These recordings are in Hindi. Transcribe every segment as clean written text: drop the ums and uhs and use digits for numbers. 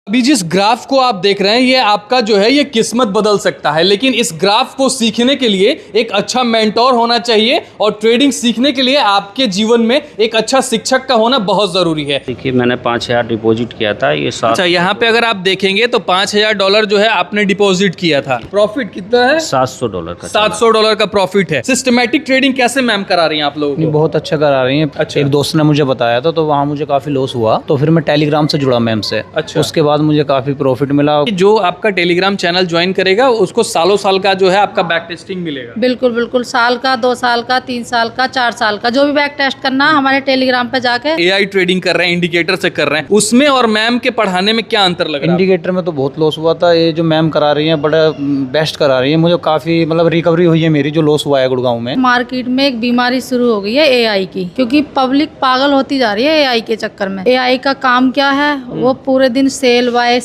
अभी जिस ग्राफ को आप देख रहे हैं ये आपका जो है ये किस्मत बदल सकता है, लेकिन इस ग्राफ को सीखने के लिए एक अच्छा मेंटोर होना चाहिए और ट्रेडिंग सीखने के लिए आपके जीवन में एक अच्छा शिक्षक का होना बहुत जरूरी है। देखिए मैंने 5,000 डिपॉजिट किया था ये अच्छा, यहाँ पे अगर आप देखेंगे तो $5,000 जो है आपने डिपॉजिट किया था। प्रॉफिट कितना है? $700 का। $700 का प्रॉफिट है। सिस्टमैटिक ट्रेडिंग कैसे मैम करा रही हैं आप लोगों को? बहुत अच्छा करा रही हैं। अच्छा। एक दोस्त ने मुझे बताया था तो वहाँ मुझे काफी लॉस हुआ, तो फिर मैं टेलीग्राम से जुड़ा मैम से। अच्छा। उसके बाद मुझे काफी प्रॉफिट मिला। जो आपका टेलीग्राम चैनल ज्वाइन करेगा उसको सालों साल का जो है आपका बैक टेस्टिंग मिलेगा। बिल्कुल बिल्कुल, साल का, 2 साल का, 3 साल का, 4 साल का, जो भी बैक टेस्ट करना हमारे टेलीग्राम पे जाके। एआई ट्रेडिंग कर रहे हैं, इंडिकेटर से कर रहे हैं, उसमें और मैम के पढ़ाने में क्या अंतर लग रहा है? इंडिकेटर में तो बहुत लॉस हुआ था, ये जो मैम करा रही है बड़ा बेस्ट करा रही है। मुझे काफी मतलब रिकवरी हुई है मेरी, जो लॉस हुआ है गुड़गांव में। मार्केट में एक बीमारी शुरू हो गई है एआई की, क्योंकि पब्लिक पागल होती जा रही है एआई के चक्कर में। एआई का काम क्या है, वो पूरे दिन सेल वाई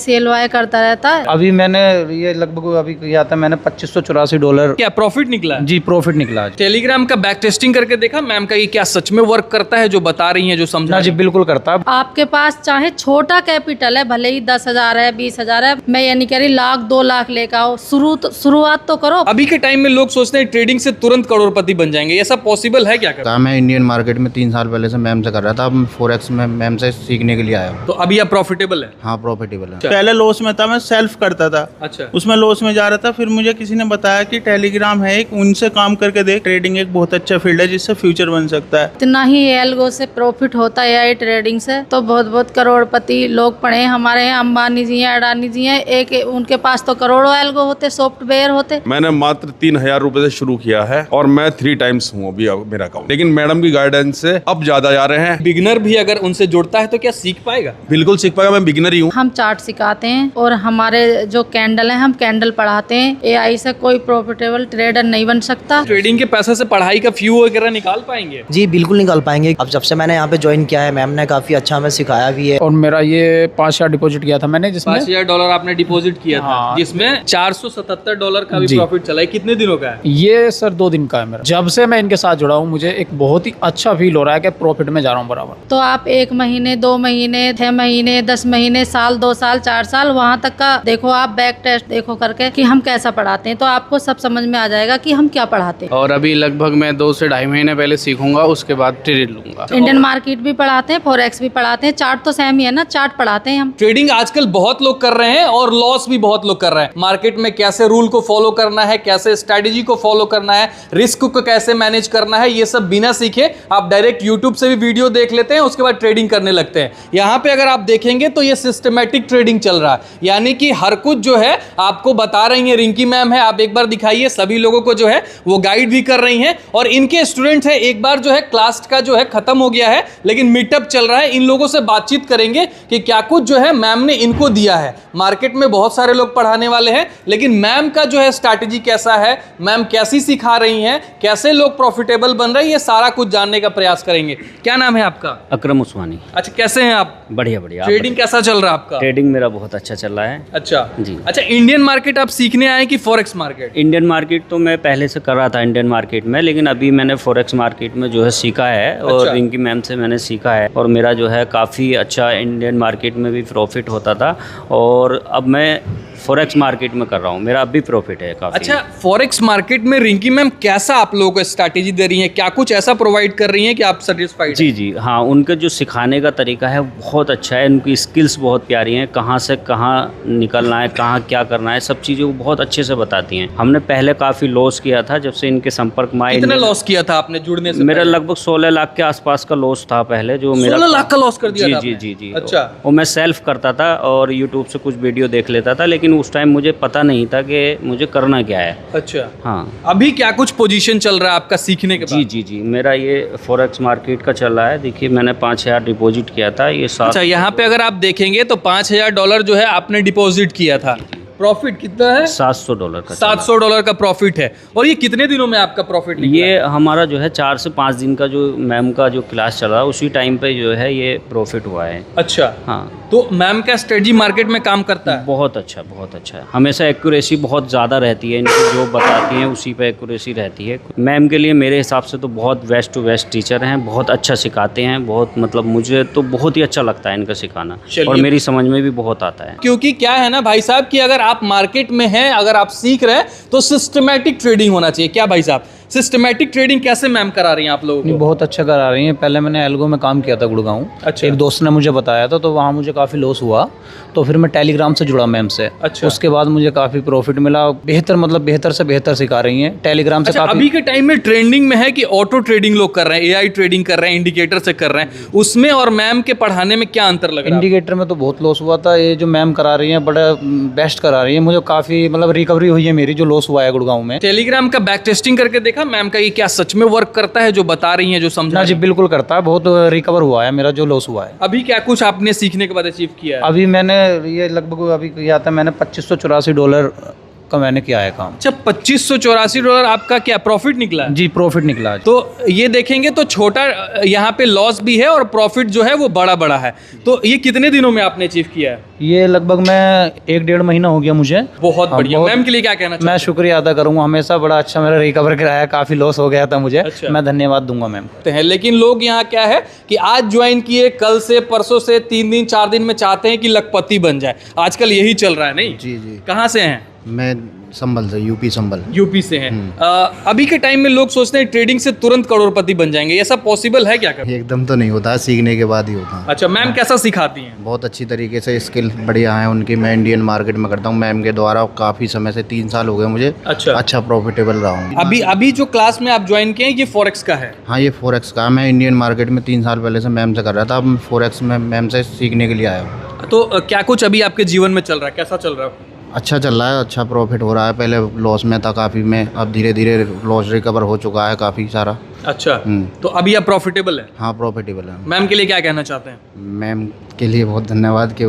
करता रहता है। अभी मैंने ये लगभग अभी किया था मैंने $2584। क्या प्रॉफिट निकला है? जी प्रॉफिट निकला। टेलीग्राम का बैक टेस्टिंग करके देखा मैम का, ये क्या सच में वर्क करता है जो बता रही हैं, जो समझा? जी बिल्कुल करता है। आपके पास चाहे छोटा कैपिटल है, भले ही 10,000 है, 20,000 है, मैं ये नहीं कह रही 1,00,000 2,00,000 लेकर आओ, शुरुआत तो करो। अभी के टाइम में लोग सोचते हैं ट्रेडिंग से तुरंत करोड़पति बन जाएंगे, ये सब पॉसिबल है क्या? मैं इंडियन मार्केट में 3 साल पहले से मैम से कर रहा था, अब फॉरेक्स में मैम से सीखने के लिए आया हूँ। तो अभी आप प्रॉफिटेबल है? हाँ प्रॉफिटेबल है। पहले लॉस में था, मैं सेल्फ करता था। अच्छा। उसमें लॉस में जा रहा था, फिर मुझे किसी ने बताया कि टेलीग्राम है एक, उनसे काम करके देख, ट्रेडिंग एक बहुत अच्छा फील्ड है जिससे फ्यूचर बन सकता है। इतना ही एल्गो से प्रॉफिट होता है एआई ट्रेडिंग से, तो बहुत बहुत करोड़पति लोग पड़े हैं हमारे यहाँ। अंबानी जी हैं, अडानी जी हैं, एक उनके पास तो करोड़ों एल्गो होते, सॉफ्टवेयर होते। मैंने मात्र 3,000 रुपए से शुरू किया है और मैं 3 टाइम्स हूँ अभी मेरा अकाउंट, लेकिन मैडम की गाइडेंस से अब ज्यादा जा रहे हैं। बिगिनर भी अगर उनसे जुड़ता है तो क्या सीख पाएगा? बिल्कुल सीख पाएगा, मैं बिगिनर ही हूँ। हम चार्ट सिखाते हैं और हमारे जो कैंडल है, हम कैंडल पढ़ाते हैं। एआई से कोई प्रॉफिटेबल ट्रेडर नहीं बन सकता। ट्रेडिंग के पैसे से पढ़ाई का फ्यू वगैरह निकाल पाएंगे? जी बिल्कुल निकाल पाएंगे। अब जब से मैंने यहाँ पे ज्वाइन किया है, मैम ने काफी अच्छा हमें सिखाया भी है। और मेरा ये 5,000 डिपॉजिट किया था मैंने, जिसमें $5,000 आपने डिपॉजिट किया था। हाँ। जिसमें $477 का भी जी। प्रॉफिट चला है। कितने दिनों का है ये? सर 2 दिन का है मेरा। जब से मैं इनके साथ जुड़ा हूँ मुझे एक बहुत ही अच्छा फील हो रहा है कि प्रॉफिट में जा रहा हूँ बराबर। तो आप 1 महीने, 2 महीने, 6 महीने, 10 महीने, साल, 2 साल, 4 साल, वहाँ तक का देखो, आप बैक टेस्ट देखो करके कि हम कैसा पढ़ाते हैं, तो आपको सब समझ में आ जाएगा कि हम क्या पढ़ाते हैं। और अभी लगभग मैं 2 से ढाई महीने पहले सीखूंगा, उसके बाद ट्रेड लूंगा। इंडियन मार्केट भी पढ़ाते हैं, फॉरेक्स भी पढ़ाते हैं, चार्ट तो सेम ही है ना, चार्ट पढ़ाते हैं हम। ट्रेडिंग आजकल बहुत लोग कर रहे हैं और लॉस भी बहुत लोग कर रहे हैं। मार्केट में कैसे रूल को फॉलो करना है, कैसे स्ट्रेटेजी को फॉलो करना है, रिस्क को कैसे मैनेज करना है, ये सब बिना सीखे आप डायरेक्ट यूट्यूब से भी वीडियो देख लेते हैं, उसके बाद ट्रेडिंग करने लगते हैं। यहाँ पे अगर आप देखेंगे तो ये सिस्टमैटिक ट्रेडिंग चल रहा है, यानी कि हर कुछ जो है आपको बता रही है। रिंकी मैम है, आप एक बार दिखाइए, सभी लोगों को जो है वो गाइड भी कर रही हैं और इनके स्टूडेंट है। एक बार जो है क्लास का जो है खत्म हो गया है, लेकिन मीटअप चल रहा है। इन लोगों से बातचीत करेंगे कि क्या कुछ जो है मैम ने इनको दिया है। मार्केट में बहुत सारे लोग पढ़ाने वाले हैं, लेकिन मैम का जो है स्ट्रैटेजी कैसा है, मैम कैसी सिखा रही हैं, कैसे लोग प्रॉफिटेबल बन रहे हैं, ये सारा कुछ जानने का प्रयास करेंगे। क्या नाम है आपका? अकरम उस्मानी। अच्छा, कैसे हैं आप? बढ़िया बढ़िया। ट्रेडिंग कैसा चल रहा है आपका? ट्रेडिंग मेरा बहुत अच्छा चल रहा है। अच्छा जी। अच्छा, इंडियन मार्केट आप सीखने आए कि फॉरेक्स मार्केट? इंडियन मार्केट तो मैं पहले से कर रहा था इंडियन मार्केट में, लेकिन अभी मैंने फॉरेक्स मार्केट में जो है सीखा है और अच्छा। रिंकी मैम से मैंने सीखा है और मेरा जो है काफ़ी अच्छा इंडियन मार्केट में भी प्रॉफिट होता था और अब मैं फॉरेक्स मार्केट में कर रहा हूँ, मेरा अब भी प्रॉफिट है काफ़ी। अच्छा, फॉरेक्स मार्केट में रिंकी मैम कैसा आप लोगों को स्ट्रैटेजी दे रही हैं? क्या कुछ ऐसा प्रोवाइड कर रही हैं कि आप सेटिस्फाइड? जी जी हाँ, उनके जो सिखाने का तरीका है बहुत अच्छा है, उनकी स्किल्स बहुत प्यारी हैं, कहाँ से कहाँ निकलना है, कहाँ क्या करना है, सब चीज़ें वो बहुत अच्छे से बताती हैं। हमने पहले काफ़ी लॉस किया था जब से इनके संपर्क में आए। कितना लॉस किया था आपने जुड़ने से? मेरा लगभग 16 लाख के आसपास का लॉस था पहले, जो मेरा 16 लाख का लॉस कर दिया जी था जी आपने? जी जी। अच्छा। वो मैं सेल्फ करता था और यूट्यूब से कुछ वीडियो देख लेता था, लेकिन उस टाइम मुझे पता नहीं था कि मुझे करना क्या है। अच्छा हाँ। अभी क्या कुछ पोजीशन चल रहा है आपका सीखने के बाद? जी जी जी, मेरा ये फॉरेक्स मार्केट का चल रहा है। देखिए मैंने 5,000 डिपॉजिट किया था, ये 7। अच्छा, यहाँ पे अगर आप देखेंगे तो $5,000 जो है आपने डिपॉजिट किया था। प्रॉफिट कितना है? $700 का चला। $700 का प्रॉफिट है। और ये कितने दिनों में आपका प्रॉफिट निकला? ये हमारा जो है 4 से 5 दिन का जो मैम का जो क्लास चल रहा है उसी टाइम पे जो है ये प्रॉफिट हुआ है। अच्छा, हाँ, तो मैम का स्ट्रेटजी मार्केट में काम करता है? बहुत अच्छा है। हमेशा एक्यूरेसी बहुत ज़्यादा रहती है, इनको जो बताती हैं उसी पे एक्यूरेसी रहती है। मैम के लिए मेरे हिसाब से तो बहुत बेस्ट टू बेस्ट टीचर हैं, बहुत अच्छा सिखाते हैं, बहुत मतलब मुझे तो बहुत ही अच्छा लगता है इनका सिखाना और मेरी समझ में भी बहुत आता है। क्योंकि क्या है ना भाई साहब कि अगर आप मार्केट में हैं, अगर आप सीख रहे हैं तो सिस्टमैटिक ट्रेडिंग होना चाहिए। क्या भाई साहब, सिस्टमैटिक ट्रेडिंग कैसे मैम करा रही हैं आप लोगों को? बहुत अच्छा करा रही हैं। पहले मैंने एल्गो में काम किया था गुड़गांव। अच्छा। एक दोस्त ने मुझे बताया था, तो वहाँ मुझे काफ़ी लॉस हुआ, तो फिर मैं टेलीग्राम से जुड़ा मैम से। अच्छा। उसके बाद मुझे काफ़ी प्रॉफिट मिला। बेहतर से बेहतर सिखा रही हैं टेलीग्राम से। अच्छा, काफ़ी अभी के टाइम में ट्रेंडिंग में है कि ऑटो ट्रेडिंग लोग कर रहे हैं, एआई ट्रेडिंग कर रहे हैं, इंडिकेटर से कर रहे हैं, उसमें और मैम के पढ़ाने में क्या अंतर लग रहा है? इंडिकेटर में तो बहुत लॉस हुआ था। ये जो मैम करा रही हैं बड़ा बेस्ट करा रही हैं। मुझे काफ़ी मतलब रिकवरी हुई है मेरी, जो लॉस हुआ है गुड़गांव में। टेलीग्राम का बैक टेस्टिंग करके देखा मैम का, ये क्या सच में वर्क करता है जो बता रही हैं, जो समझा? जी बिल्कुल करता है। बहुत रिकवर हुआ है मेरा जो लॉस हुआ है। अभी क्या कुछ आपने सीखने के बाद अचीव किया है? अभी मैंने ये लगभग अभी किया था, मैंने $2584 का मैंने किया है काम। अच्छा, $2584 आपका क्या प्रॉफिट निकला है? जी प्रॉफिट निकला है। तो ये देखेंगे तो छोटा यहाँ पे लॉस भी है और प्रॉफिट जो है वो बड़ा बड़ा है। तो ये कितने दिनों में आपने अचीव किया है? ये लगभग मैं 1-1.5 महीना हो गया मुझे। बहुत हाँ, बढ़िया। बहुत- मैम के लिए क्या कहना मैं चाहते हैं? शुक्रिया अदा करूंगा। हमेशा बड़ा अच्छा मेरा रिकवर कराया, काफ़ी लॉस हो गया था मुझे। अच्छा। मैं धन्यवाद दूंगा मैम। हैं, लेकिन लोग यहाँ क्या है कि आज ज्वाइन किए, कल से परसों से 3 दिन 4 दिन में चाहते हैं कि लखपति बन जाए। आजकल यही चल रहा है, नहीं? जी जी। कहाँ से हैं? मैं संभल से, यूपी संभल। यूपी से हैं। अभी के टाइम में लोग सोचते हैं ट्रेडिंग से तुरंत करोड़पति बन जाएंगे, ऐसा पॉसिबल है क्या कभी? एकदम तो नहीं होता है, सीखने के बाद ही होता है। अच्छा, मैम कैसा सिखाती हैं? बहुत अच्छी तरीके से स्किल बढ़िया है उनकी। मैं इंडियन मार्केट में करता हूँ मैम के द्वारा, काफ़ी समय से 3 साल हो गए मुझे। अच्छा प्रॉफिटेबल रहा हूँ। अभी जो क्लास में आप ज्वाइन किए ये फॉरेक्स का है? हाँ, ये फॉरेक्स का है। मैं इंडियन मार्केट में 3 साल पहले से मैम से कर रहा था, अब फॉरेक्स में मैम से सीखने के लिए आया हूँ। तो क्या कुछ अभी आपके जीवन में चल रहा है, कैसा चल रहा है? अच्छा चल रहा है, अच्छा प्रॉफिट हो रहा है। पहले लॉस में था काफ़ी में, अब धीरे धीरे लॉस रिकवर हो चुका है काफ़ी सारा। अच्छा, तो अभी आप प्रॉफिटेबल है? हाँ प्रॉफिटेबल है। मैम के लिए क्या कहना चाहते हैं? मैम के लिए बहुत धन्यवाद कि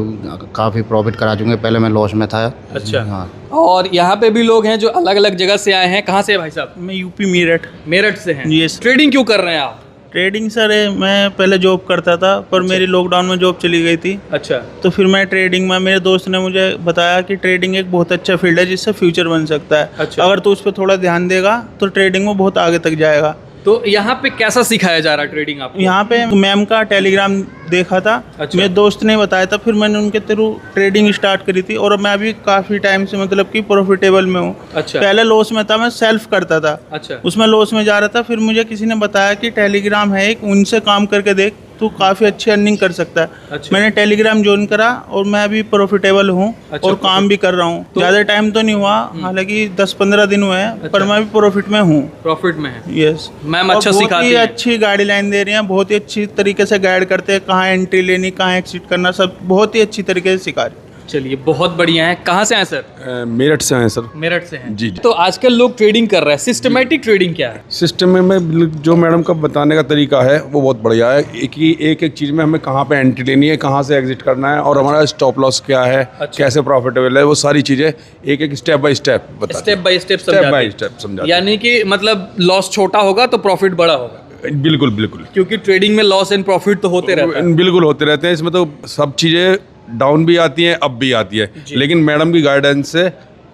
काफ़ी प्रॉफिट करा चुके। पहले मैं लॉस में था। अच्छा। हाँ। और यहाँ पे भी लोग हैं जो अलग अलग जगह से आए हैं। कहाँ से है भाई साहब? मैं यूपी मेरठ। मेरठ से हैं। Yes। ट्रेडिंग क्यों कर रहे हैं आप? ट्रेडिंग सर मैं पहले जॉब करता था, पर मेरी लॉकडाउन में जॉब चली गई थी। अच्छा। तो फिर मैं ट्रेडिंग में, मेरे दोस्त ने मुझे बताया कि ट्रेडिंग एक बहुत अच्छा फील्ड है जिससे फ्यूचर बन सकता है। अच्छा। अगर तू उस पर थोड़ा ध्यान देगा तो ट्रेडिंग में बहुत आगे तक जाएगा। तो यहाँ पे कैसा सिखाया जा रहा है ट्रेडिंग आपको? यहाँ पे मैम का टेलीग्राम देखा था। अच्छा। मेरे दोस्त ने बताया था, फिर मैंने उनके थ्रू ट्रेडिंग स्टार्ट करी थी और मैं अभी काफ़ी टाइम से मतलब कि प्रॉफिटेबल में हूँ। अच्छा। पहले लॉस में था, मैं सेल्फ करता था। अच्छा। उसमें लॉस में जा रहा था, फिर मुझे किसी ने बताया कि टेलीग्राम है एक, उनसे काम करके देख, तू काफ़ी अच्छी अर्निंग कर सकता है। अच्छा। मैंने टेलीग्राम ज्वाइन करा और मैं अभी प्रॉफिटेबल हूँ। अच्छा, और काम भी कर रहा हूँ। ज़्यादा टाइम तो नहीं हुआ, हालांकि 10-15 दिन हुए हैं, पर मैं भी प्रॉफिट में हूँ। प्रॉफिट में है? यस। मैम अच्छा सिखाती है? अच्छी गाइडलाइन दे रही हैं, बहुत ही अच्छी तरीके से गाइड करते हैं, कहाँ एंट्री लेनी, कहाँ एग्जिट करना, सब बहुत ही अच्छी तरीके से सिखा रही है। चलिए, बहुत बढ़िया है। कहाँ से हैं सर? मेरठ से हैं सर। मेरठ से हैं। जी, जी। तो आजकल लोग ट्रेडिंग कर रहे हैं, सिस्टमैटिक ट्रेडिंग क्या है? सिस्टम में जो मैडम का बताने का तरीका है वो बहुत बढ़िया है। एक चीज़ में हमें कहाँ पे एंट्री लेनी है, कहाँ से एग्जिट करना है और हमारा स्टॉप लॉस क्या है। अच्छा। कैसे प्रॉफिटेबल है, वो सारी चीज़ें एक स्टेप बाय स्टेप बता। Step by step step by step समझा। यानी कि मतलब लॉस छोटा होगा तो प्रॉफिट बड़ा होगा। बिल्कुल बिल्कुल। क्योंकि ट्रेडिंग में लॉस एंड प्रॉफिट तो होते रहता है। बिल्कुल होते रहते हैं। इसमें तो सब चीज़ें डाउन भी आती हैं, अप भी आती है, लेकिन मैडम की गाइडेंस से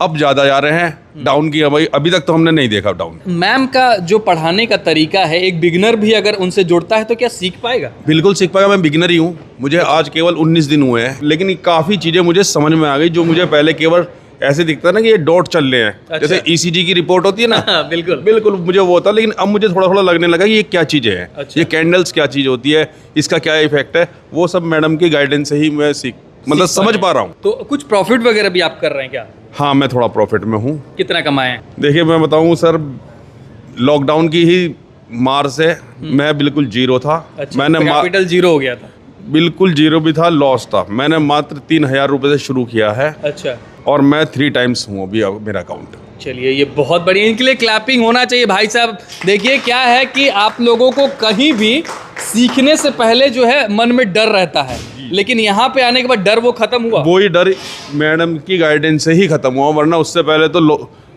अब ज़्यादा जा रहे हैं। डाउन की अभी तक तो हमने नहीं देखा डाउन। मैम का जो पढ़ाने का तरीका है, एक बिगिनर भी अगर उनसे जुड़ता है तो क्या सीख पाएगा? बिल्कुल सीख पाएगा। मैं बिगिनर ही हूँ, मुझे आज केवल 19 दिन हुए हैं, लेकिन काफ़ी चीज़ें मुझे समझ में आ गई जो मुझे पहले केवल ऐसे दिखता है ना कि ये डॉट चल रहे हैं। अच्छा। जैसे ECG की रिपोर्ट होती है ना। बिल्कुल बिल्कुल मुझे वो होता, लेकिन अब मुझे थोड़ा थोड़ा लगने लगा कि ये क्या चीज़ें हैं। अच्छा। ये कैंडल्स क्या चीज़ होती है, इसका क्या इफेक्ट है, वो सब मैडम की गाइडेंस से ही मैं समझ पा रहा हूँ। तो कुछ प्रॉफिट वगैरह भी आप कर रहे हैं क्या? हाँ, मैं थोड़ा प्रॉफिट में हूँ। कितना कमाए हैं? देखिए मैं बताऊँ सर, लॉकडाउन की ही मार से मैं बिल्कुल जीरो था। अच्छा, मैंने कैपिटल जीरो हो गया था? बिल्कुल जीरो भी था, लॉस था। मैंने मात्र 3000 रुपये से शुरू किया है। अच्छा। और मैं 3 टाइम्स हूँ अभी मेरा अकाउंट। चलिए, ये बहुत बढ़िया, इनके लिए क्लैपिंग होना चाहिए भाई साहब। देखिए क्या है कि आप लोगों को कहीं भी सीखने से पहले जो है मन में डर रहता है लेकिन यहाँ पे आने के बाद डर वो खत्म हुआ? वही डर मैडम की गाइडेंस से ही खत्म हुआ, वरना उससे पहले तो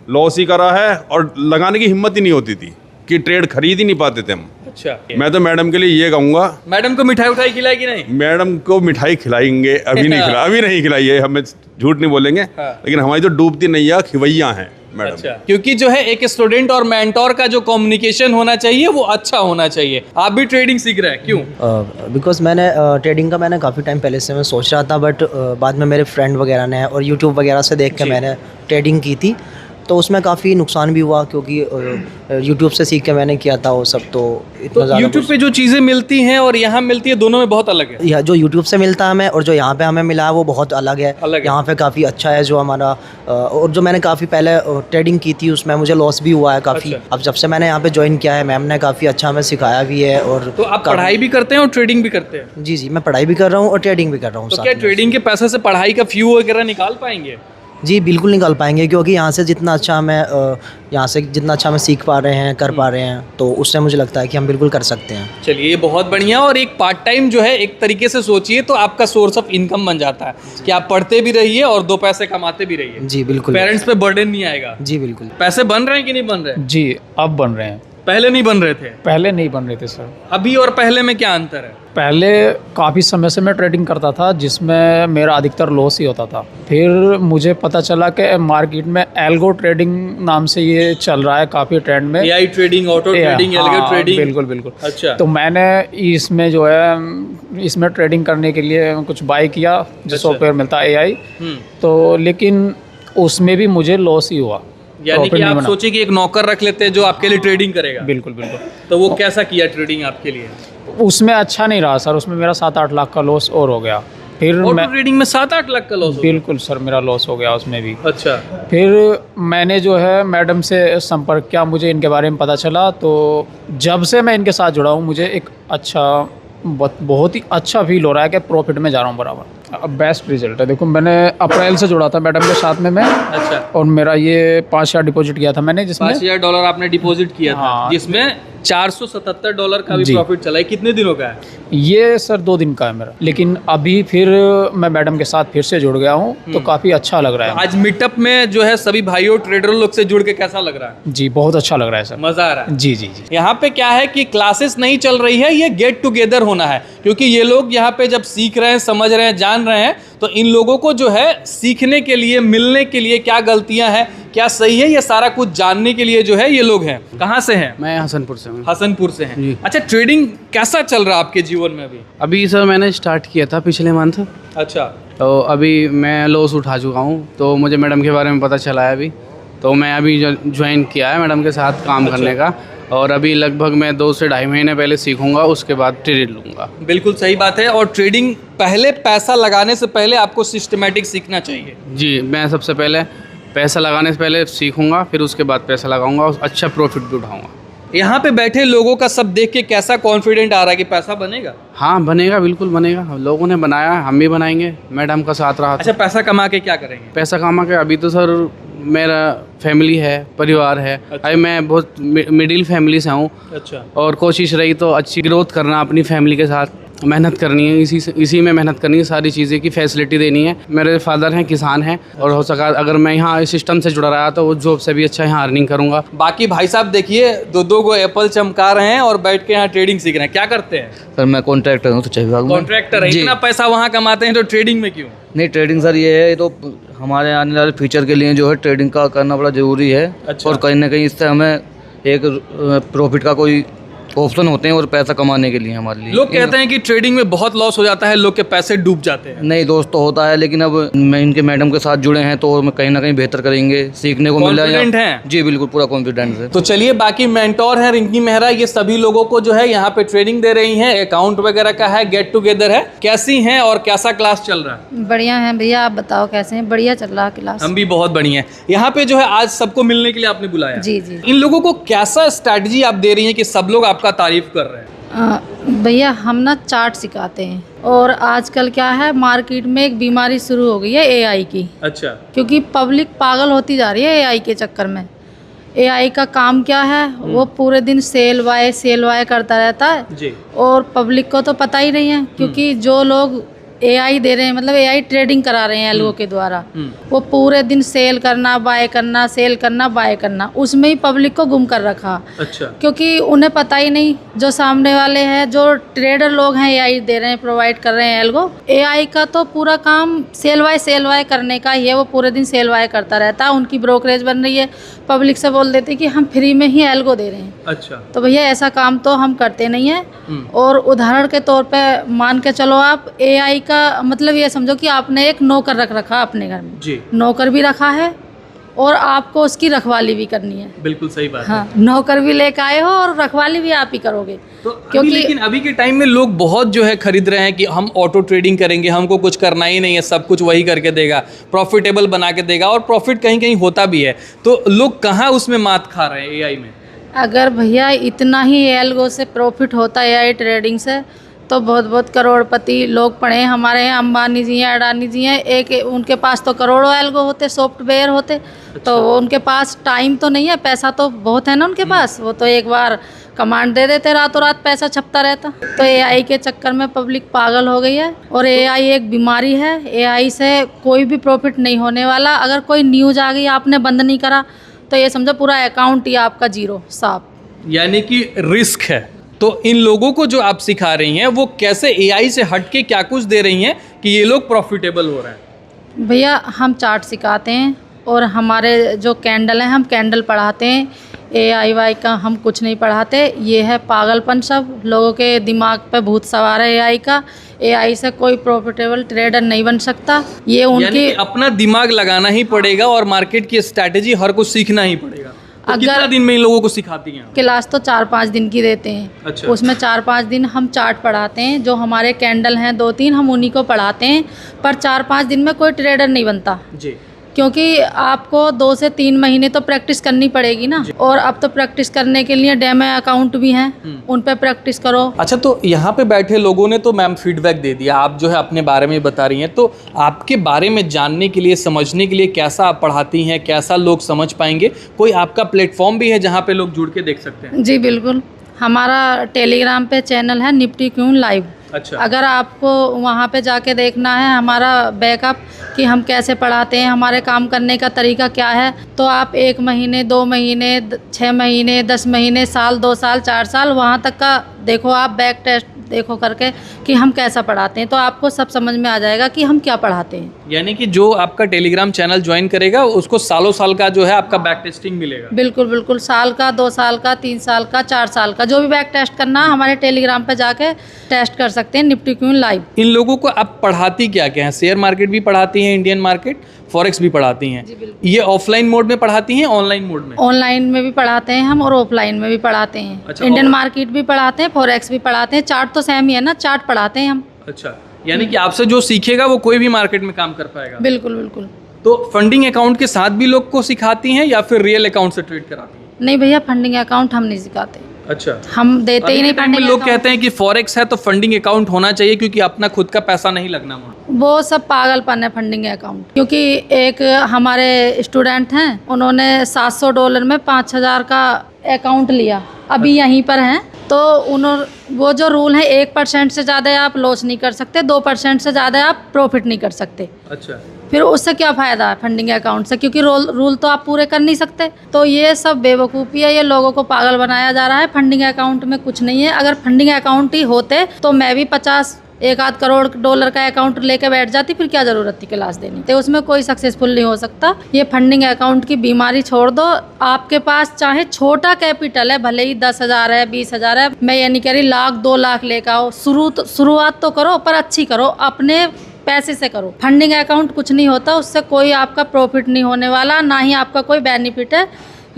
लॉस ही करा है और लगाने की हिम्मत ही नहीं होती थी कि ट्रेड खरीद ही नहीं पाते थे हम। अच्छा, मैं तो मैडम के लिए ये कहूँगा, मैडम को मिठाई उठाई खिलाई कि नहीं? मैडम को मिठाई खिलाएंगे, अभी नहीं खिलाई है, हमें झूठ नहीं बोलेंगे, लेकिन हमारी तो डूबती नैया खिवैया हैं मैडम। अच्छा, क्योंकि जो है एक स्टूडेंट और मेंटोर का जो कम्युनिकेशन होना चाहिए वो अच्छा होना चाहिए। आप भी ट्रेडिंग सीख रहे हैं, क्यों? बिकॉज मैंने ट्रेडिंग का मैंने काफ़ी टाइम पहले से मैं सोच रहा था, बट बाद में मेरे फ्रेंड वगैरह ने और यूट्यूब वगैरह से देख के मैंने ट्रेडिंग की थी, तो उसमें काफ़ी नुकसान भी हुआ क्योंकि यूट्यूब से सीख के मैंने किया था वो सब। तो इतना ज़्यादा यूट्यूब पे जो चीज़ें मिलती हैं और यहाँ मिलती है, दोनों में बहुत अलग है। यह जो यूट्यूब से मिलता है हमें और जो यहाँ पे हमें मिला है वो बहुत अलग है। यहाँ पे काफ़ी अच्छा है जो हमारा, और जो मैंने काफ़ी पहले ट्रेडिंग की थी उसमें मुझे लॉस भी हुआ है काफ़ी। अब जब से मैंने यहाँ पे ज्वाइन किया है, मैम ने काफ़ी अच्छा हमें सिखाया भी है। और तो आप पढ़ाई भी करते हैं और ट्रेडिंग भी करते हैं? जी जी, मैं पढ़ाई भी कर रहा हूँ और ट्रेडिंग भी कर रहा हूँ। तो क्या ट्रेडिंग के पैसे से पढ़ाई का फ्यू वगैरह निकाल पाएंगे? जी बिल्कुल निकाल पाएंगे, क्योंकि यहाँ से जितना अच्छा हमें सीख पा रहे हैं, कर पा रहे हैं, तो उससे मुझे लगता है कि हम बिल्कुल कर सकते हैं। चलिए, ये बहुत बढ़िया। और एक पार्ट टाइम जो है एक तरीके से सोचिए तो आपका सोर्स ऑफ इनकम बन जाता है कि आप पढ़ते भी रहिए और दो पैसे कमाते भी रहिए। जी बिल्कुल, पेरेंट्स पे बर्डन नहीं आएगा। जी बिल्कुल। पैसे बन रहे हैं कि नहीं बन रहे? जी अब बन रहे हैं, पहले नहीं बन रहे थे? पहले नहीं बन रहे थे सर। अभी और पहले में क्या अंतर है? पहले काफ़ी समय से मैं ट्रेडिंग करता था जिसमें मेरा अधिकतर लॉस ही होता था। फिर मुझे पता चला कि मार्केट में एल्गो ट्रेडिंग नाम से ये चल रहा है काफ़ी ट्रेंड में, AI trading, auto trading, algo trading. बिल्कुल बिल्कुल। अच्छा, तो मैंने इसमें जो है इसमें ट्रेडिंग करने के लिए कुछ बाय किया जो सॉफ्टवेयर मिलता है एआई, तो लेकिन उसमें भी मुझे लॉस ही हुआ। यानी कि आप सोचिए कि एक नौकर रख लेते हैं जो आपके लिए ट्रेडिंग करेगा। बिल्कुल बिल्कुल। तो वो कैसा किया ट्रेडिंग आपके लिए? उसमें अच्छा नहीं रहा सर, उसमें मेरा 7-8 लाख का लॉस और हो गया। फिर मैं ट्रेडिंग में 7-8 लाख का लॉस? बिल्कुल सर, मेरा लॉस हो गया उसमें भी। अच्छा, फिर मैंने जो है मैडम से संपर्क किया, मुझे इनके बारे में पता चला, तो जब से मैं इनके साथ जुड़ा हूँ मुझे एक बहुत ही अच्छा फील हो रहा है कि प्रॉफिट में जा रहा हूँ बराबर। अब बेस्ट रिजल्ट है। देखो, मैंने अप्रैल से जुड़ा था मैडम के साथ में मैं। अच्छा। और मेरा ये 5,000 डिपॉजिट किया था मैंने, जिसमें $5,000 आपने डिपॉजिट किया था, जिसमें $477 का भी प्रॉफिट चला है। कितने दिनों का है ये सर? 2 दिन का है मेरा। लेकिन अभी फिर मैं मैडम के साथ फिर से जुड़ गया हूँ, तो काफ़ी अच्छा लग रहा है। आज मीटअप में जो है सभी भाइयों ट्रेडर लोग से जुड़ के कैसा लग रहा है? जी बहुत अच्छा लग रहा है सर, मज़ा आ रहा है। जी जी जी। यहाँ पे क्या है कि क्लासेस नहीं चल रही है, ये गेट टुगेदर होना है, क्योंकि ये लोग यहाँ पे जब सीख रहे हैं, समझ रहे हैं, जान रहे हैं, तो इन लोगों को जो है सीखने के लिए, मिलने के लिए, क्या गलतियाँ हैं, क्या सही है, ये सारा कुछ जानने के लिए जो है ये लोग हैं। कहाँ से हैं? मैं हसनपुर से हूँ। हसनपुर से हैं। अच्छा, ट्रेडिंग कैसा चल रहा है आपके जीवन में अभी? अभी सर मैंने स्टार्ट किया था पिछले मंथ। अच्छा। तो अभी मैं लॉस उठा चुका हूँ, तो मुझे मैडम के बारे में पता चला है अभी, तो मैं अभी ज्वाइन किया है मैडम के साथ काम करने का, और अभी लगभग मैं 2 से ढाई महीने पहले सीखूंगा, उसके बाद ट्रेड लूँगा। बिल्कुल सही बात है। और ट्रेडिंग पहले पैसा लगाने से पहले आपको सिस्टमेटिक सीखना चाहिए। जी, मैं सबसे पहले पैसा लगाने से पहले सीखूंगा, फिर उसके बाद पैसा लगाऊंगा और अच्छा प्रॉफिट भी उठाऊंगा। यहाँ पे बैठे लोगों का सब देख के कैसा कॉन्फिडेंट आ रहा है कि पैसा बनेगा? हाँ बनेगा, बिल्कुल बनेगा। लोगों ने बनाया, हम भी बनाएंगे, मैडम का साथ रहा। अच्छा, पैसा कमा के क्या करेंगे? पैसा कमा के अभी तो सर मेरा फैमिली है, परिवार है। अच्छा। अभी मैं बहुत मिडिल फैमिली से हूँ। अच्छा। और कोशिश रही तो अच्छी ग्रोथ करना, अपनी फैमिली के साथ मेहनत करनी है, इसी में मेहनत करनी है, सारी चीज़ें की फैसिलिटी देनी है। मेरे फादर हैं किसान हैं, और हो सका अगर मैं यहाँ इस सिस्टम से जुड़ा रहा तो वो जॉब से भी अच्छा यहाँ अर्निंग करूँगा। बाकी भाई साहब देखिए, 2 को एप्पल चमका रहे हैं और बैठ के यहाँ ट्रेडिंग सीख रहे हैं। क्या करते हैं? सर मैं कॉन्ट्रैक्टर हूँ, सिंचाई विभाग में। कॉन्ट्रैक्टर है? इतना पैसा वहाँ कमाते हैं तो ट्रेडिंग में क्यों? नहीं, ट्रेडिंग सर ये है, ये तो हमारे आने वाले फ्यूचर के लिए जो है ट्रेडिंग का करना बड़ा ज़रूरी है। अच्छा। और कहीं ना कहीं इससे हमें एक प्रॉफिट का कोई ऑप्शन होते हैं और पैसा कमाने के लिए हमारे लिए। लोग कहते हैं कि ट्रेडिंग में बहुत लॉस हो जाता है, लोग के पैसे डूब जाते हैं। नहीं दोस्त, तो होता है, लेकिन अब मैं इनके मैडम के साथ जुड़े हैं तो कहीं ना कहीं बेहतर करेंगे, सीखने को मिल रहा है। कॉन्फिडेंट हैं? जी बिल्कुल, पूरा कॉन्फिडेंस है। तो चलिए, बाकी मेंटोर है रिंकी मेहरा, ये सभी लोगों को जो है यहाँ पे ट्रेनिंग दे रही हैं, अकाउंट वगैरह का है, गेट टुगेदर है। कैसी हैं और कैसा क्लास चल रहा है? बढ़िया है भैया, आप बताओ कैसे हैं? बढ़िया चल रहा है क्लास। हम भी बहुत बढ़िया है। यहाँ पे जो है आज सबको मिलने के लिए आपने बुलाया। जी जी। इन लोगों को कैसा स्ट्रैटेजी आप दे रही हैं कि सब लोग आपका तारीफ कर रहे हैं? भैया हम ना चार्ट सिखाते हैं, और आजकल क्या है, मार्केट में एक बीमारी शुरू हो गई है एआई की। अच्छा। क्योंकि पब्लिक पागल होती जा रही है एआई के चक्कर में। एआई का काम क्या है, वो पूरे दिन सेल वाई करता रहता है जी। और पब्लिक को तो पता ही नहीं है, क्योंकि जो लोग एआई दे रहे हैं, मतलब एआई ट्रेडिंग करा रहे हैं एल्गो के द्वारा। वो पूरे दिन सेल करना, बाय करना, सेल करना, बाय करना, उसमें ही पब्लिक को गुम कर रखा। अच्छा। क्योंकि उन्हें पता ही नहीं, जो सामने वाले हैं, जो ट्रेडर लोग हैं, एआई दे रहे हैं, प्रोवाइड कर रहे हैं एल्गो। एआई का तो पूरा काम सेल बाय करने का ही है, वो पूरे दिन सेल बाय करता रहता है। उनकी ब्रोकरेज बन रही है, पब्लिक से बोल देते कि हम फ्री में ही एल्गो दे रहे हैं। अच्छा। तो भैया ऐसा काम तो हम करते नहीं है। और उदाहरण के तौर पे मान के चलो, आप एआई का मतलब ये समझो कि आपने एक नौकर रख रखा अपने घर में जी। नौकर भी रखा है और आपको उसकी रखवाली भी करनी है। बिल्कुल सही बात हाँ, नौकर भी लेके आए हो और रखवाली भी आप ही करोगे। तो क्योंकि लेकिन अभी के टाइम में लोग बहुत जो है खरीद रहे हैं कि हम ऑटो ट्रेडिंग करेंगे, हमको कुछ करना ही नहीं है, सब कुछ वही करके देगा, प्रॉफिटेबल बना के देगा, और प्रॉफिट कहीं कहीं होता भी है। तो लोग कहाँ उसमें मात खा रहे हैं एआई में? अगर भैया इतना ही एल्गो से प्रॉफिट होता है एआई ट्रेडिंग से, तो बहुत बहुत करोड़पति लोग पड़े हैं हमारे यहाँ, अंबानी जी हैं, अडानी जी हैं, एक उनके पास तो करोड़ों एल्गो होते, सॉफ्टवेयर होते। तो उनके पास टाइम तो नहीं है, पैसा तो बहुत है ना उनके पास, वो तो एक बार कमांड दे देते, रातों रात पैसा छपता रहता। तो एआई के चक्कर में पब्लिक पागल हो गई है, और एआई एक बीमारी है। एआई से कोई भी प्रॉफिट नहीं होने वाला। अगर कोई न्यूज आ गई, आपने बंद नहीं करा, तो ये समझो पूरा अकाउंट ही आपका जीरो, साफ। यानी कि रिस्क है। तो इन लोगों को जो आप सिखा रही हैं, वो कैसे एआई से हट के क्या कुछ दे रही हैं कि ये लोग प्रॉफिटेबल हो रहे हैं? भैया हम चार्ट सिखाते हैं, और हमारे जो कैंडल हैं, हम कैंडल पढ़ाते हैं। एआई का हम कुछ नहीं पढ़ाते। ये है पागलपन, सब लोगों के दिमाग पे भूत सवार है एआई का। एआई से कोई प्रॉफिटेबल ट्रेडर नहीं बन सकता। ये उनकी अपना दिमाग लगाना ही पड़ेगा, और मार्केट की स्ट्रैटेजी हर कुछ सीखना ही पड़ेगा। तो अगर कितना दिन में इन लोगों को सिखाती हैं? क्लास तो 4-5 दिन की देते हैं। अच्छा। उसमें 4-5 दिन हम चार्ट पढ़ाते हैं, जो हमारे कैंडल हैं 2-3, हम उन्हीं को पढ़ाते हैं। पर 4-5 दिन में कोई ट्रेडर नहीं बनता जी, क्योंकि आपको 2 से 3 महीने तो प्रैक्टिस करनी पड़ेगी ना। और अब तो प्रैक्टिस करने के लिए डेमो अकाउंट भी हैं, उन पे प्रैक्टिस करो। अच्छा, तो यहाँ पे बैठे लोगों ने तो मैम फीडबैक दे दिया, आप जो है अपने बारे में बता रही हैं, तो आपके बारे में जानने के लिए, समझने के लिए, कैसा आप पढ़ाती हैं, कैसा लोग समझ पाएंगे? कोई आपका प्लेटफॉर्म भी है जहाँ पे लोग जुड़ के देख सकते हैं? जी बिल्कुल, हमारा टेलीग्राम पे चैनल है निफ्टी क्यून लाइव। अच्छा। अगर आपको वहाँ पे जाके देखना है हमारा बैकअप कि हम कैसे पढ़ाते हैं, हमारे काम करने का तरीका क्या है, तो आप 1 महीने, 2 महीने, 6 महीने, 10 महीने, साल, 2 साल, 4 साल वहाँ तक का देखो, आप बैक टेस्ट देखो करके कि हम कैसा पढ़ाते हैं, तो आपको सब समझ में आ जाएगा कि हम क्या पढ़ाते हैं। यानी कि जो आपका टेलीग्राम चैनल ज्वाइन करेगा उसको सालों साल का जो है आपका बैक टेस्टिंग मिलेगा? बिल्कुल बिल्कुल, साल का, 2 साल का, 3 साल का, 4 साल का, जो भी बैक टेस्ट करना हमारे टेलीग्राम पे जाके टेस्ट कर सकते हैं, निफ्टी क्यून लाइव। इन लोगों को आप पढ़ाती क्या क्या है? शेयर मार्केट भी पढ़ाती हैं, इंडियन मार्केट, फॉरेक्स भी पढ़ाती हैं? ये ऑफलाइन मोड में पढ़ाती हैं, ऑनलाइन मोड में? ऑनलाइन में भी पढ़ाते हैं हम, और ऑफलाइन में भी पढ़ाते हैं। अच्छा, इंडियन मार्केट भी पढ़ाते हैं, फॉरेक्स भी पढ़ाते हैं। चार्ट तो सेम ही है ना, चार्ट पढ़ाते हैं हम। अच्छा, यानी कि आपसे जो सीखेगा वो कोई भी मार्केट में काम कर पाएगा? बिल्कुल बिल्कुल। तो फंडिंग अकाउंट के साथ भी लोग को सिखाती हैं या फिर रियल अकाउंट से ट्रेड कराती हैं? नहीं भैया, फंडिंग अकाउंट हम नहीं सिखाते। अच्छा, हम देते ही नहीं फंडिंग। फंडिंग। लोग कहते हैं कि फॉरेक्स है तो फंडिंग अकाउंट होना चाहिए क्योंकि अपना खुद का पैसा नहीं लगना वहाँ। वो सब पागलपन है फंडिंग अकाउंट। क्योंकि एक हमारे स्टूडेंट हैं, उन्होंने $700 में 5,000 का अकाउंट लिया, अभी यहीं पर हैं। तो उन्होंने वो जो रूल है, 1% से ज़्यादा आप लॉस नहीं कर सकते, 2% से ज़्यादा आप प्रॉफिट नहीं कर सकते। अच्छा, फिर उससे क्या फ़ायदा है फंडिंग अकाउंट से, क्योंकि रूल तो आप पूरे कर नहीं सकते। तो ये सब बेवकूफ़ी है, ये लोगों को पागल बनाया जा रहा है। फंडिंग अकाउंट में कुछ नहीं है। अगर फंडिंग अकाउंट ही होते तो मैं भी 50-1 करोड़ $1 का अकाउंट लेके बैठ जाती, फिर क्या ज़रूरत थी क्लास देनी। तो उसमें कोई सक्सेसफुल नहीं हो सकता। ये फंडिंग अकाउंट की बीमारी छोड़ दो। आपके पास चाहे छोटा कैपिटल है, भले ही 10,000 है, 20,000 है, मैं ये नहीं कह रही 1,00,000-2 लाख लेकर आओ, शुरुआत तो करो, पर अच्छी करो, अपने पैसे से करो। फंडिंग अकाउंट कुछ नहीं होता, उससे कोई आपका प्रॉफिट नहीं होने वाला, ना ही आपका कोई बेनिफिट है।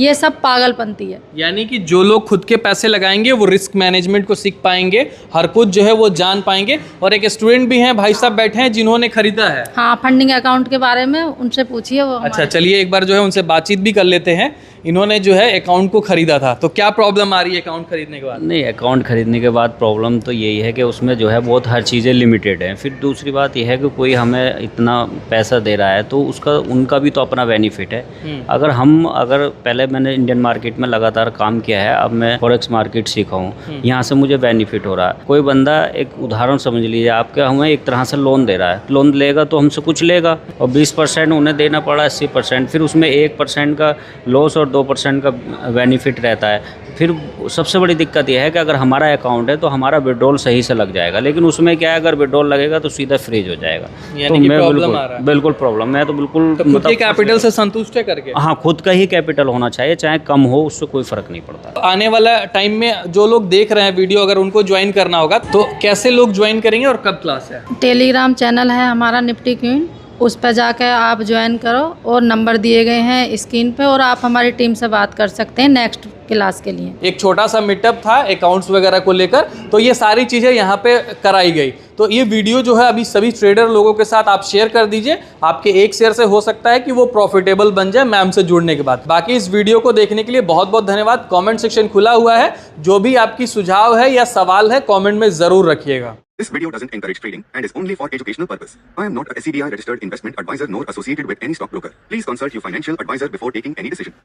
ये सब पागलपंती है। यानी कि जो लोग खुद के पैसे लगाएंगे वो रिस्क मैनेजमेंट को सीख पाएंगे, हर कुछ जो है वो जान पाएंगे। और एक स्टूडेंट भी हैं, भाई साहब बैठे हैं, जिन्होंने खरीदा है। हाँ, फंडिंग अकाउंट के बारे में उनसे पूछिए वो। अच्छा, चलिए एक बार जो है उनसे बातचीत भी कर लेते हैं। इन्होंने जो है अकाउंट को खरीदा था, तो क्या प्रॉब्लम आ रही है अकाउंट खरीदने के बाद? नहीं, अकाउंट खरीदने के बाद प्रॉब्लम तो यही है कि उसमें जो है बहुत हर चीज़ें लिमिटेड हैं। फिर दूसरी बात यह है कि कोई हमें इतना पैसा दे रहा है तो उसका उनका भी तो अपना बेनिफिट है। अगर पहले मैंने इंडियन मार्केट में लगातार काम किया है, अब मैं फॉरेक्स मार्केट सीखा हूँ, यहाँ से मुझे बेनिफिट हो रहा है। कोई बंदा, एक उदाहरण समझ लीजिए, आपके हमें एक तरह से लोन दे रहा है, लोन लेगा तो हमसे कुछ लेगा और 20% उन्हें देना पड़ा, 80%, फिर उसमें 1% का लॉस और 2% का बेनिफिट रहता है। फिर सबसे बड़ी दिक्कत यह है कि अगर हमारा अकाउंट है तो हमारा विड्रॉल सही से लग जाएगा, लेकिन उसमें क्या है, अगर विड्रॉल लगेगा तो सीधा फ्रीज हो जाएगा। यानी कि प्रॉब्लम आ रहा है। बिल्कुल प्रॉब्लम, मैं तो बिल्कुल खुद के कैपिटल से संतुष्ट है करके? हाँ, खुद का ही कैपिटल होना चाहिए, चाहे कम हो, उससे कोई फ़र्क नहीं पड़ता। आने वाला टाइम में जो लोग देख रहे हैं वीडियो, अगर उनको ज्वाइन करना होगा तो कैसे लोग ज्वाइन करेंगे और कब क्लास है? टेलीग्राम चैनल है हमारा निफ्टी क्वीन, उस पर जाकर आप ज्वाइन करो और नंबर दिए गए हैं स्क्रीन पे, और आप हमारी टीम से बात कर सकते हैं नेक्स्ट क्लास के लिए। एक छोटा सा मीटअप था अकाउंट्स वगैरह को लेकर, तो ये सारी चीज़ें यहाँ पे कराई गई। तो ये वीडियो जो है अभी सभी ट्रेडर लोगों के साथ आप शेयर कर दीजिए, आपके एक शेयर से हो सकता है कि वो प्रॉफिटेबल बन जाए मैम से जुड़ने के बाद। बाकी इस वीडियो को देखने के लिए बहुत बहुत धन्यवाद। कमेंट सेक्शन खुला हुआ है, जो भी आपकी सुझाव है या सवाल है कमेंट में जरूर रखिएगा। This video doesn't encourage trading and is only for educational purpose. I am not a SCBI registered investment advisor nor associated with any stockbroker. Please consult your financial advisor before taking any decision.